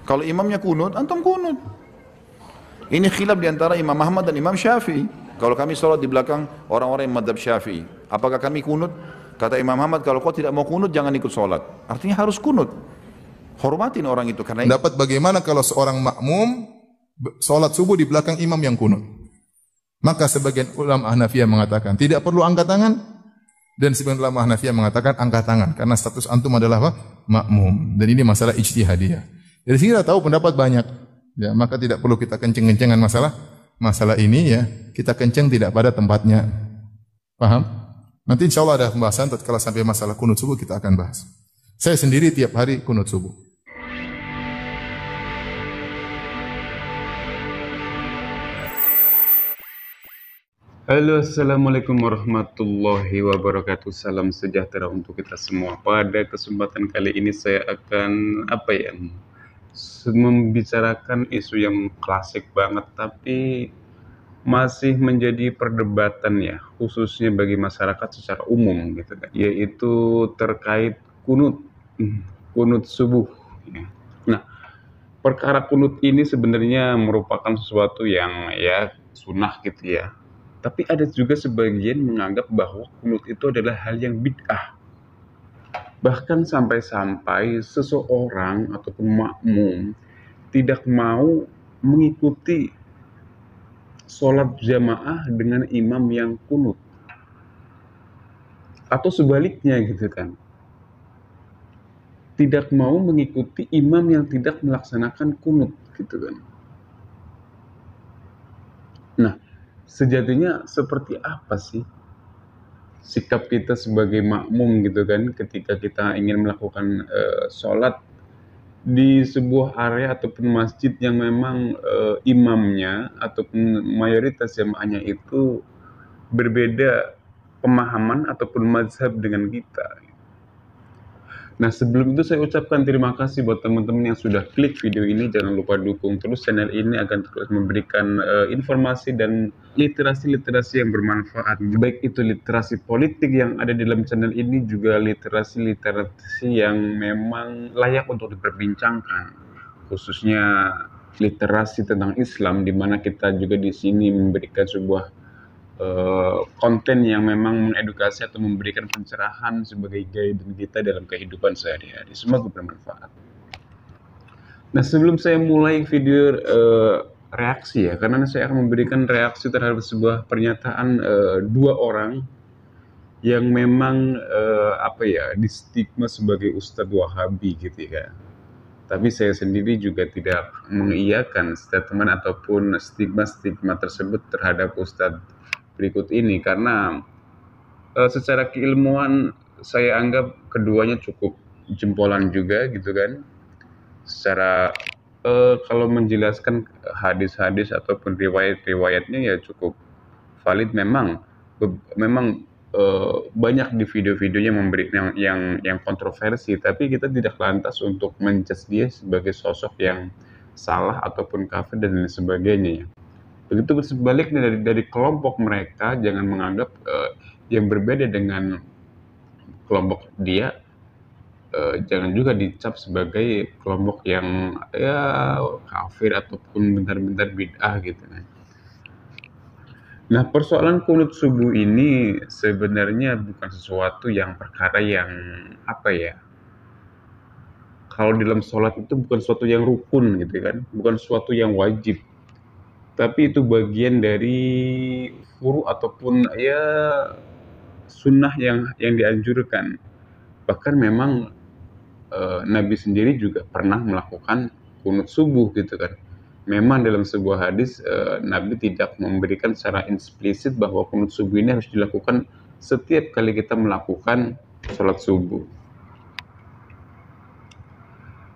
Kalau imamnya kunut, antum kunut. Ini khilaf di antara Imam Ahmad dan Imam Syafi'i. Kalau kami sholat di belakang orang-orang yang madhab Syafi'i, apakah kami kunut? Kata Imam Ahmad, kalau kau tidak mau kunut, jangan ikut sholat. Artinya harus kunut. Hormatin orang itu karena Pendapat bagaimana kalau seorang makmum sholat subuh di belakang imam yang kunut? Maka sebagian ulama Hanafiyah mengatakan tidak perlu angkat tangan, dan sebagian ulama Hanafiyah mengatakan angkat tangan karena status antum adalah apa? Makmum. Dan ini masalah ijtihadiyah. Dari sini kita tahu pendapat banyak. Ya, maka tidak perlu kita kenceng-kencengan masalah ini ya. Kita kenceng tidak pada tempatnya. Paham? Nanti insya Allah ada pembahasan tatkala sampai masalah kunut subuh kita akan bahas. Saya sendiri tiap hari kunut subuh. Halo, assalamualaikum warahmatullahi wabarakatuh. Salam sejahtera untuk kita semua. Pada kesempatan kali ini saya akan membicarakan isu yang klasik banget, tapi masih menjadi perdebatan ya, khususnya bagi masyarakat secara umum gitu kan, yaitu terkait kunut, kunut subuh. Ya. Nah, perkara kunut ini sebenarnya merupakan sesuatu yang ya sunnah gitu ya. Tapi ada juga sebagian menganggap bahwa kunut itu adalah hal yang bid'ah. Bahkan sampai-sampai seseorang ataupun makmum tidak mau mengikuti sholat jamaah dengan imam yang kunut. Atau sebaliknya gitu kan. Tidak mau mengikuti imam yang tidak melaksanakan kunut gitu kan. Nah, sejatinya seperti apa sih sikap kita sebagai makmum gitu kan ketika kita ingin melakukan sholat di sebuah area ataupun masjid yang memang imamnya ataupun mayoritas jamaahnya itu berbeda pemahaman ataupun mazhab dengan kita. Nah, sebelum itu saya ucapkan terima kasih buat teman-teman yang sudah klik video ini. Jangan lupa dukung terus channel ini agar terus memberikan informasi dan literasi-literasi yang bermanfaat. Baik itu literasi politik yang ada di dalam channel ini, juga literasi-literasi yang memang layak untuk diperbincangkan. Khususnya literasi tentang Islam, di mana kita juga di sini memberikan sebuah konten yang memang mengedukasi atau memberikan pencerahan sebagai guide kita dalam kehidupan sehari-hari. Semoga bermanfaat. Nah, sebelum saya mulai video reaksi ya, karena saya akan memberikan reaksi terhadap sebuah pernyataan dua orang yang memang distigma sebagai Ustadz Wahabi gitu ya. Tapi saya sendiri juga tidak mengiyakan statement ataupun stigma-stigma tersebut terhadap Ustadz berikut ini, karena secara keilmuan saya anggap keduanya cukup jempolan juga gitu kan. Secara kalau menjelaskan hadis-hadis ataupun riwayat-riwayatnya ya cukup valid. Memang banyak di video-videonya memberi yang kontroversi, tapi kita tidak lantas untuk menjudge dia sebagai sosok yang salah ataupun kafir dan lain sebagainya ya. Begitu sebaliknya dari kelompok mereka, jangan menganggap yang berbeda dengan kelompok dia, jangan juga dicap sebagai kelompok yang ya kafir ataupun bentar-bentar bid'ah gitu kan. Nah, persoalan kunut subuh ini sebenarnya bukan sesuatu yang perkara yang kalau dalam sholat itu bukan sesuatu yang rukun gitu kan, bukan sesuatu yang wajib. Tapi itu bagian dari furu ataupun ya sunnah yang dianjurkan. Bahkan memang Nabi sendiri juga pernah melakukan kunut subuh gitu kan. Memang dalam sebuah hadis Nabi tidak memberikan secara eksplisit bahwa kunut subuh ini harus dilakukan setiap kali kita melakukan sholat subuh.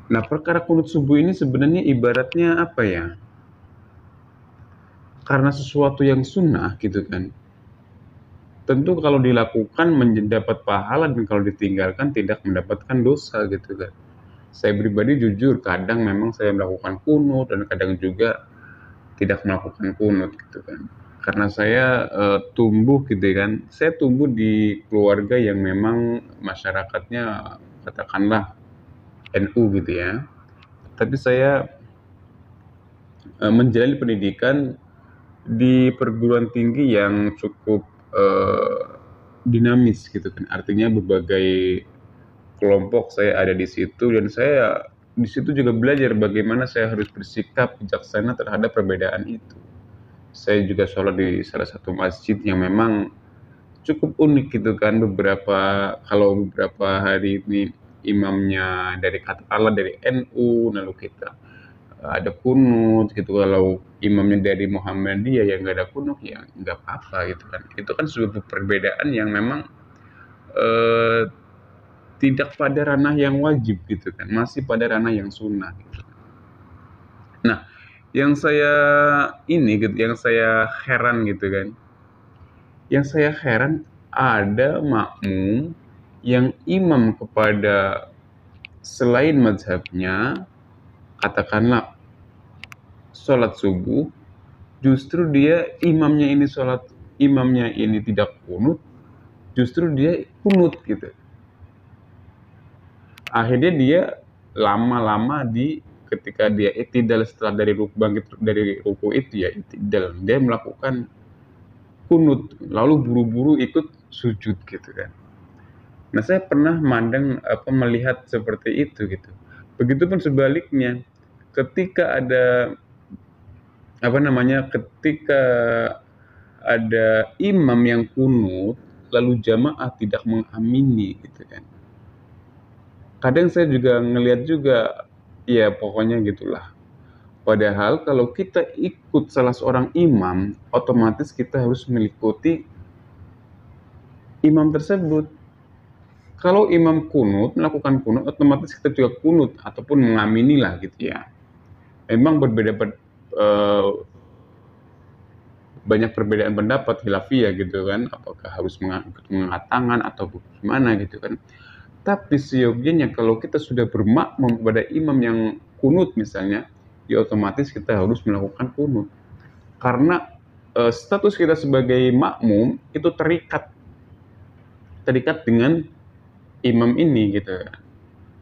Nah, perkara kunut subuh ini sebenarnya ibaratnya apa ya? Karena sesuatu yang sunnah gitu kan, tentu kalau dilakukan mendapat pahala, dan kalau ditinggalkan tidak mendapatkan dosa gitu kan. Saya pribadi jujur kadang memang saya melakukan kunut dan kadang juga tidak melakukan kunut gitu kan, karena saya tumbuh gitu kan, saya tumbuh di keluarga yang memang masyarakatnya katakanlah NU gitu ya. Tapi saya menjalani pendidikan di perguruan tinggi yang cukup dinamis gitu kan. Artinya berbagai kelompok saya ada di situ, dan saya di situ juga belajar bagaimana saya harus bersikap bijaksana terhadap perbedaan itu. Saya juga sholat di salah satu masjid yang memang cukup unik gitu kan. Kalau beberapa hari ini imamnya dari katakanlah dari NU, lalu kita ada kunut gitu. Kalau imamnya dari Muhammadiyah ya nggak ada kunut, ya nggak apa-apa gitu kan. Itu kan suatu perbedaan yang memang eh, tidak pada ranah yang wajib gitu kan, masih pada ranah yang sunnah gitu. Nah, yang saya ini gitu, yang saya heran gitu kan, yang saya heran ada makmum yang imam kepada selain mazhabnya, katakanlah sholat subuh, justru dia imamnya ini tidak kunut, justru dia kunut gitu. Akhirnya dia lama-lama ketika dia i'tidal setelah dari bangkit dari ruku itu ya i'tidal, dia melakukan kunut lalu buru-buru ikut sujud gitu kan. Nah, saya pernah melihat seperti itu gitu. Begitupun sebaliknya, ketika ada ketika ada imam yang kunut lalu jamaah tidak mengamini gitu kan. Kadang saya juga ngelihat juga, ya pokoknya gitulah. Padahal kalau kita ikut salah seorang imam, otomatis kita harus mengikuti imam tersebut. Kalau imam kunut, melakukan kunut, otomatis kita juga kunut ataupun mengamini lah gitu ya. Memang banyak perbedaan pendapat khilafiyah gitu kan, apakah harus mengangkat tangan atau bagaimana gitu kan. Tapi seyogianya kalau kita sudah bermakmum kepada imam yang kunut misalnya, ya otomatis kita harus melakukan kunut. Karena status kita sebagai makmum itu terikat dengan imam ini gitu.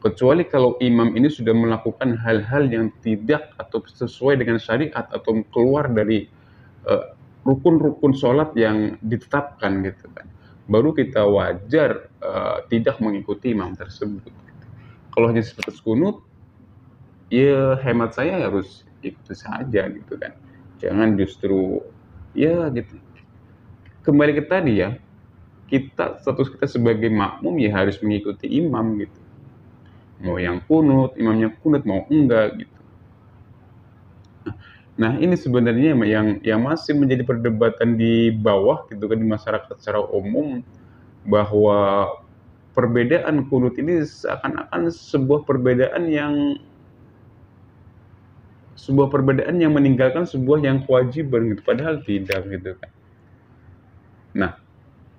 Kecuali kalau imam ini sudah melakukan hal-hal yang tidak atau sesuai dengan syariat atau keluar dari rukun-rukun sholat yang ditetapkan gitu kan, baru kita wajar tidak mengikuti imam tersebut. Kalau hanya sebatas kunut, ya hemat saya harus ikuti saja gitu kan. Jangan justru ya gitu. Kembali ke tadi ya, status kita sebagai makmum ya harus mengikuti imam gitu. Mau yang kunut, imamnya kunut mau enggak gitu. Nah, ini sebenarnya yang masih menjadi perdebatan di bawah gitu kan, di masyarakat secara umum, bahwa perbedaan kunut ini seakan-akan sebuah perbedaan yang meninggalkan sebuah yang kewajiban gitu, padahal tidak gitu kan. Nah,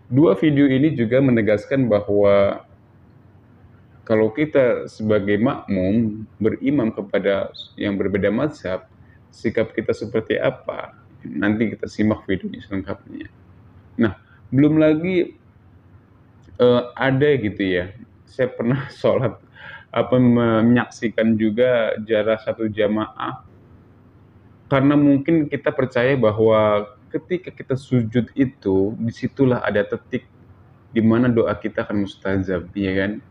dua video ini juga menegaskan bahwa kalau kita sebagai makmum berimam kepada yang berbeda mazhab, sikap kita seperti apa? Nanti kita simak videonya selengkapnya. Nah, belum lagi ada gitu ya. Saya pernah menyaksikan juga jarak satu jamaah. Karena mungkin kita percaya bahwa ketika kita sujud itu, disitulah ada titik di mana doa kita akan mustajab, ya kan?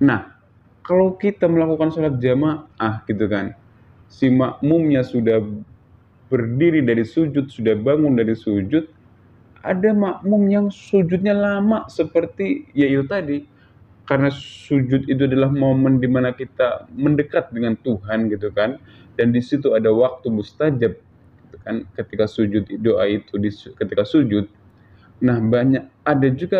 Nah, kalau kita melakukan sholat jamaah gitu kan, si makmumnya sudah berdiri dari sujud, sudah bangun dari sujud, ada makmum yang sujudnya lama seperti yaitu tadi, karena sujud itu adalah momen di mana kita mendekat dengan Tuhan gitu kan, dan di situ ada waktu mustajab gitu kan, ketika sujud doa itu ketika sujud. Nah, ada juga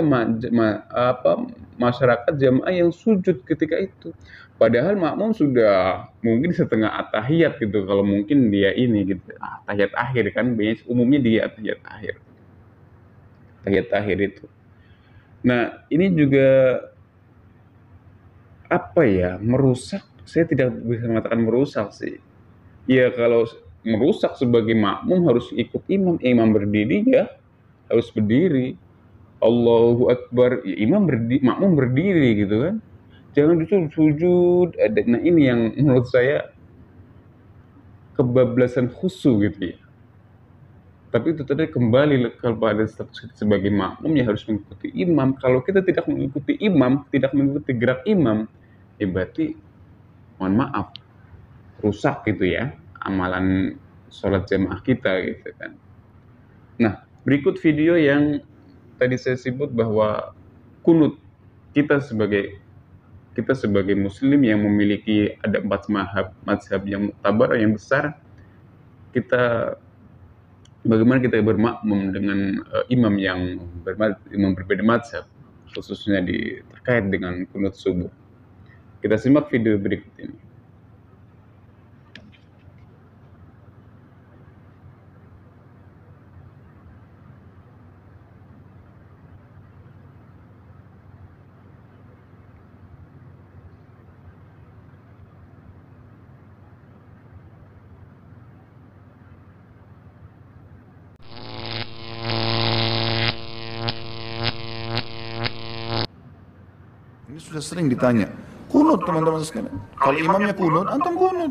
masyarakat jamaah yang sujud ketika itu. Padahal makmum sudah mungkin setengah atahiyat gitu, kalau mungkin dia ini gitu, atahiyat akhir kan, biasanya umumnya dia atahiyat akhir itu. Nah, ini juga merusak. Saya tidak bisa mengatakan merusak sih. Ya kalau merusak sebagai makmum harus ikut imam berdiri ya harus berdiri. Allahu Akbar, ya, makmum berdiri gitu kan. Jangan justru sujud. Nah ini yang menurut saya kebablasan khusyuk gitu ya. Tapi itu tadi kembali kepada status kita sebagai makmum ya harus mengikuti imam. Kalau kita tidak mengikuti imam, tidak mengikuti gerak imam, ya berarti mohon maaf rusak gitu ya amalan sholat jamaah kita gitu kan. Nah berikut video yang tadi saya sebut bahwa kunut kita sebagai muslim yang memiliki ada 4 mazhab yang muktabar yang besar, kita bagaimana kita bermakmum dengan imam yang berbeda mazhab, khususnya terkait dengan kunut subuh. Kita simak video berikut ini. Ini sudah sering ditanya. Kunut teman-teman sekalian. Kalau imamnya kunut, antum kunut.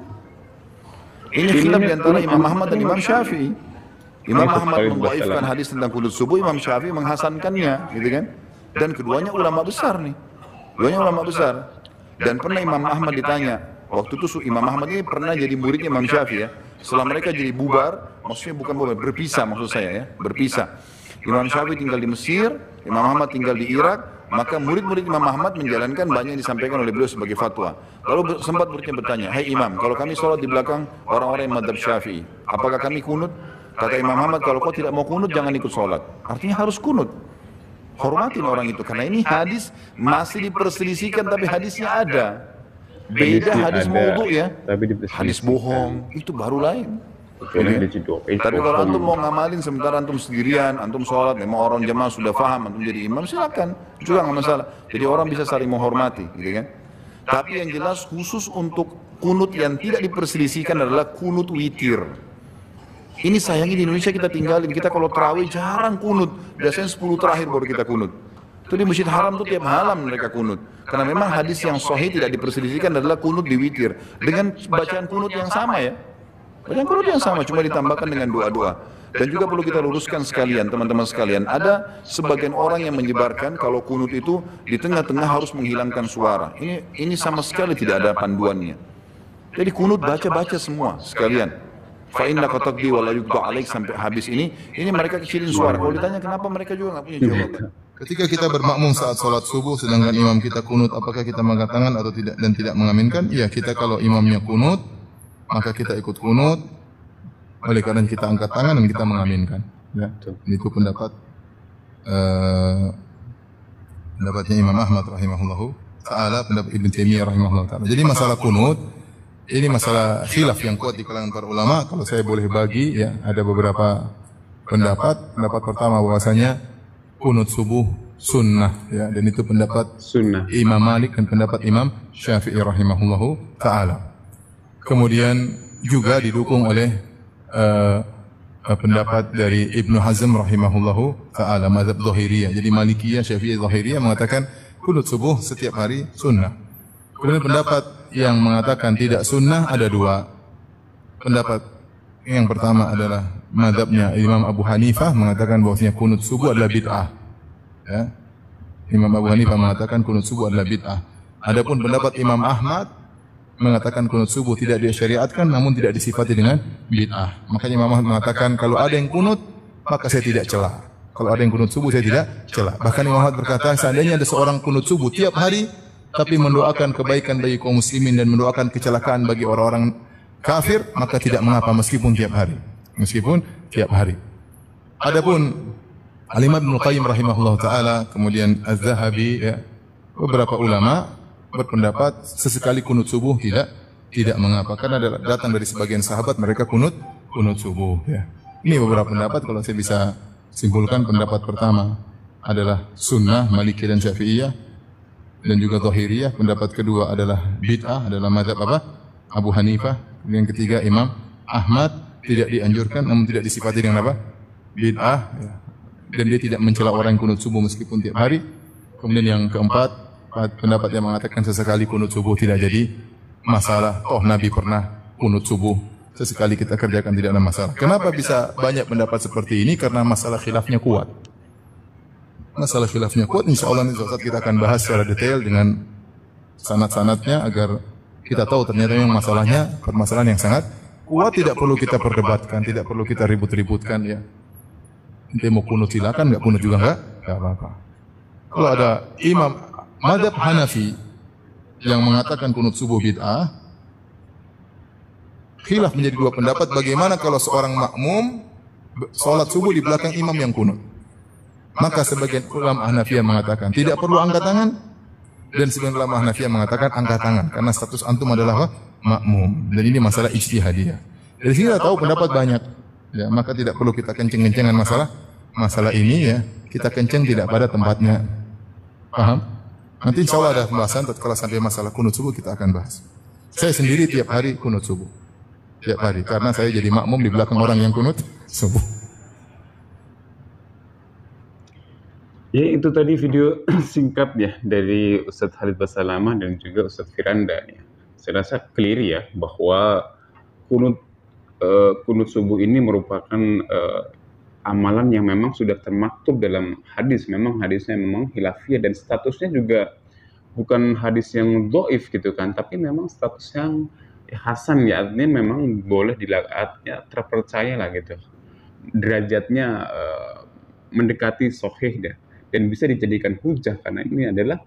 Ini khilaf di antara Imam Ahmad dan Imam Syafi'i. Imam Ahmad mendhaifkan hadis tentang kunut subuh, Imam Syafi'i menghasankannya, gitu kan? Dan keduanya ulama besar nih. Keduanya ulama besar. Dan pernah Imam Ahmad ditanya, waktu itu Imam Ahmad ini pernah jadi muridnya Imam Syafi'i ya. Setelah mereka jadi bubar, maksudnya bukan bubar, berpisah maksud saya ya, berpisah. Imam Syafi'i tinggal di Mesir, Imam Ahmad tinggal di Irak, maka murid-murid Imam Ahmad menjalankan banyak yang disampaikan oleh beliau sebagai fatwa. Lalu sempat muridnya bertanya, "Hai Imam, kalau kami sholat di belakang orang-orang yang madhab Syafi'i, apakah kami kunut?" Kata Imam Ahmad, "Kalau kau tidak mau kunut, jangan ikut sholat." Artinya harus kunut. Hormatin orang itu, karena ini hadis masih diperselisihkan, tapi hadisnya ada. Beda hadis maudhu ya, hadis bohong, itu baru lain. Tapi kalau antum mau ngamalin sementara antum sendirian, antum sholat, memang orang jemaah sudah faham, antum jadi imam, silakan, juga nggak masalah. Jadi orang bisa saling menghormati, gitu kan? Tapi yang jelas khusus untuk kunut yang tidak diperselisihkan adalah kunut witir. Ini sayangnya di Indonesia kita tinggalin, kita kalau tarawih jarang kunut, biasanya 10 terakhir baru kita kunut. Itu di Masjid Haram tuh tiap malam mereka kunut. Karena memang hadis yang sahih tidak diperselisihkan adalah kunut di witir dengan bacaan kunut yang sama ya. Bacaan kunut yang sama, cuma ditambahkan dengan doa-doa. Dan juga perlu kita luruskan sekalian, teman-teman sekalian, ada sebagian orang yang menyebarkan kalau kunut itu di tengah-tengah harus menghilangkan suara. Ini sama sekali tidak ada panduannya. Jadi kunut baca-baca semua sekalian. Fa innaka taqdi wa la yuqda alaik sampai habis ini mereka kecilin suara. Kalau ditanya kenapa, mereka juga nggak punya jawaban. Ketika kita bermakmum saat sholat subuh, sedangkan imam kita kunut, apakah kita mengangkat tangan atau tidak dan tidak mengaminkan? Ya, kita kalau imamnya kunut, maka kita ikut kunut. Oleh karena kita angkat tangan dan kita mengaminkan. Ya, itu pendapatnya Imam Ahmad rahimahullahu taala, pendapat Ibnu Taimiyah rahimahullahu taala. Jadi masalah kunut ini masalah khilaf yang kuat di kalangan para ulama. Kalau saya boleh bagi, ya ada beberapa pendapat. Pendapat pertama bahwasanya kunut subuh sunnah, ya, dan itu pendapat sunnah Imam Malik dan pendapat Imam Syafi'i rahimahullahu taala. Kemudian juga didukung oleh pendapat dari Ibnu Hazm rahimahullahu taala, mazhab Zahiriyah. Jadi Malikiyah, Syafi'iyah, Zahiriyah mengatakan kunut subuh setiap hari sunnah. Kemudian pendapat yang mengatakan tidak sunnah ada dua. Pendapat yang pertama adalah mazhabnya Imam Abu Hanifah mengatakan bahwasanya kunut subuh adalah bid'ah. Ya. Imam Abu Hanifah mengatakan kunut subuh adalah bid'ah. Adapun pendapat Imam Ahmad mengatakan kunut subuh tidak disyariatkan namun tidak disifati dengan bid'ah. Makanya Imam Ahmad mengatakan kalau ada yang kunut maka saya tidak cela. Kalau ada yang kunut subuh saya tidak cela. Bahkan Imam Ahmad berkata seandainya ada seorang kunut subuh tiap hari tapi mendoakan kebaikan bagi kaum muslimin dan mendoakan kecelakaan bagi orang-orang kafir, maka tidak mengapa meskipun tiap hari. Meskipun tiap hari. Adapun Al-Imam Ibnu Qayyim rahimahullah taala, kemudian Az-Zahabi, ya, beberapa ulama berpendapat sesekali kunut subuh tidak mengapa, karena datang dari sebagian sahabat mereka kunut subuh, ya. Ini beberapa pendapat. Kalau saya bisa simpulkan, pendapat pertama adalah sunnah Maliki dan Syafi'iyah dan juga Zahiriyah. Pendapat kedua adalah bid'ah, adalah mazhab apa? Abu Hanifah. Yang ketiga Imam Ahmad, tidak dianjurkan namun tidak disifati dengan apa? Bid'ah, ya. Dan dia tidak mencela orang yang kunut subuh meskipun tiap hari. Kemudian yang keempat pendapat yang mengatakan sesekali kunut subuh tidak jadi masalah. Toh Nabi pernah kunut subuh. Sesekali kita kerjakan tidak ada masalah. Kenapa bisa banyak pendapat seperti ini? Karena masalah khilafnya kuat. Masalah khilafnya kuat, insya Allah nanti suatu saat kita akan bahas secara detail dengan sanad-sanadnya agar kita tahu ternyata yang masalahnya permasalahan yang sangat kuat, tidak perlu kita perdebatkan, tidak perlu kita ribut-ributkan ya. Nanti mau kunut silakan, nggak kunut juga nggak apa-apa. Kalau ada imam madhab Hanafi yang mengatakan kunut subuh bid'ah, khilaf menjadi dua pendapat. Bagaimana kalau seorang makmum sholat subuh di belakang imam yang kunut? Maka sebagian ulama Hanafiyah mengatakan tidak perlu angkat tangan, dan sebagian ulama Hanafiyah mengatakan angkat tangan karena status antum adalah makmum. Dan ini masalah ijtihadiyah. Dari sini kita tahu pendapat banyak. Ya, maka tidak perlu kita kenceng-kencengan masalah ini ya. Kita kenceng tidak pada tempatnya. Paham? Nanti insya Allah ada pembahasan tatkala sampai masalah kunut subuh kita akan bahas. Saya sendiri tiap hari kunut subuh. Tiap hari karena saya jadi makmum di belakang orang yang kunut subuh. Ya, itu tadi video singkat ya dari Ustadz Khalid Basalamah dan juga Ustadz Firanda ya. Saya rasa clear ya bahwa kunut subuh ini merupakan amalan yang memang sudah termaktub dalam hadis. Memang hadisnya memang khilafiyah dan statusnya juga bukan hadis yang dhaif gitu kan, tapi memang status yang hasan ya, artinya memang boleh dilakukan, terpercaya lah gitu. Derajatnya mendekati sahih dan bisa dijadikan hujah karena ini adalah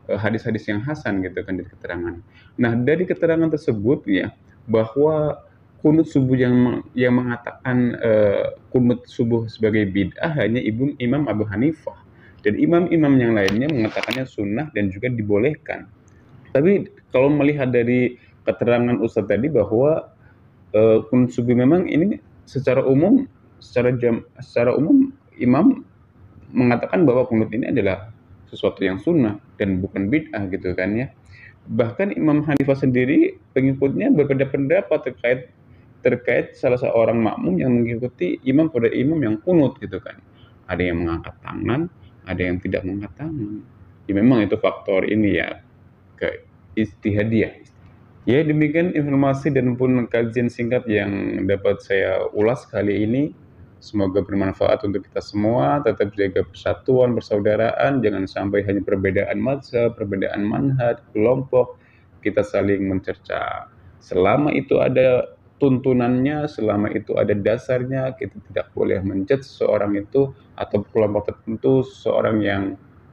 hadis-hadis yang hasan gitu kan dari keterangan. Nah, dari keterangan tersebut ya bahwa kunut subuh yang mengatakan kunut subuh sebagai bid'ah hanya Imam Abu Hanifah, dan imam-imam yang lainnya mengatakannya sunnah dan juga dibolehkan. Tapi kalau melihat dari keterangan Ustadz tadi bahwa kunut subuh memang ini secara umum imam mengatakan bahwa kunut ini adalah sesuatu yang sunnah dan bukan bid'ah gitu kan ya. Bahkan Imam Hanifah sendiri pengikutnya berbeda pendapat terkait salah seorang makmum yang mengikuti imam yang kunut gitu kan. Ada yang mengangkat tangan, ada yang tidak mengangkat tangan. Ya memang itu faktor ini ya ke ijtihadiyah. Ya, demikian informasi dan pun kajian singkat yang dapat saya ulas kali ini. Semoga bermanfaat untuk kita semua. Tetap jaga persatuan, persaudaraan. Jangan sampai hanya perbedaan mazhab, perbedaan manhaj, kelompok. Kita saling mencerca. Selama itu ada tuntunannya, selama itu ada dasarnya, kita tidak boleh menjudge seseorang itu atau kelompok tertentu, seseorang yang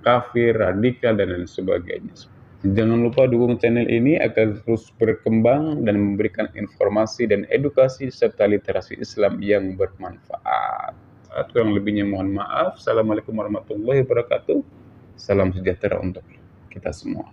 kafir, radikal, dan lain sebagainya. Jangan lupa dukung channel ini agar terus berkembang dan memberikan informasi dan edukasi serta literasi Islam yang bermanfaat. Kurang lebihnya mohon maaf. Assalamualaikum warahmatullahi wabarakatuh. Salam sejahtera untuk kita semua.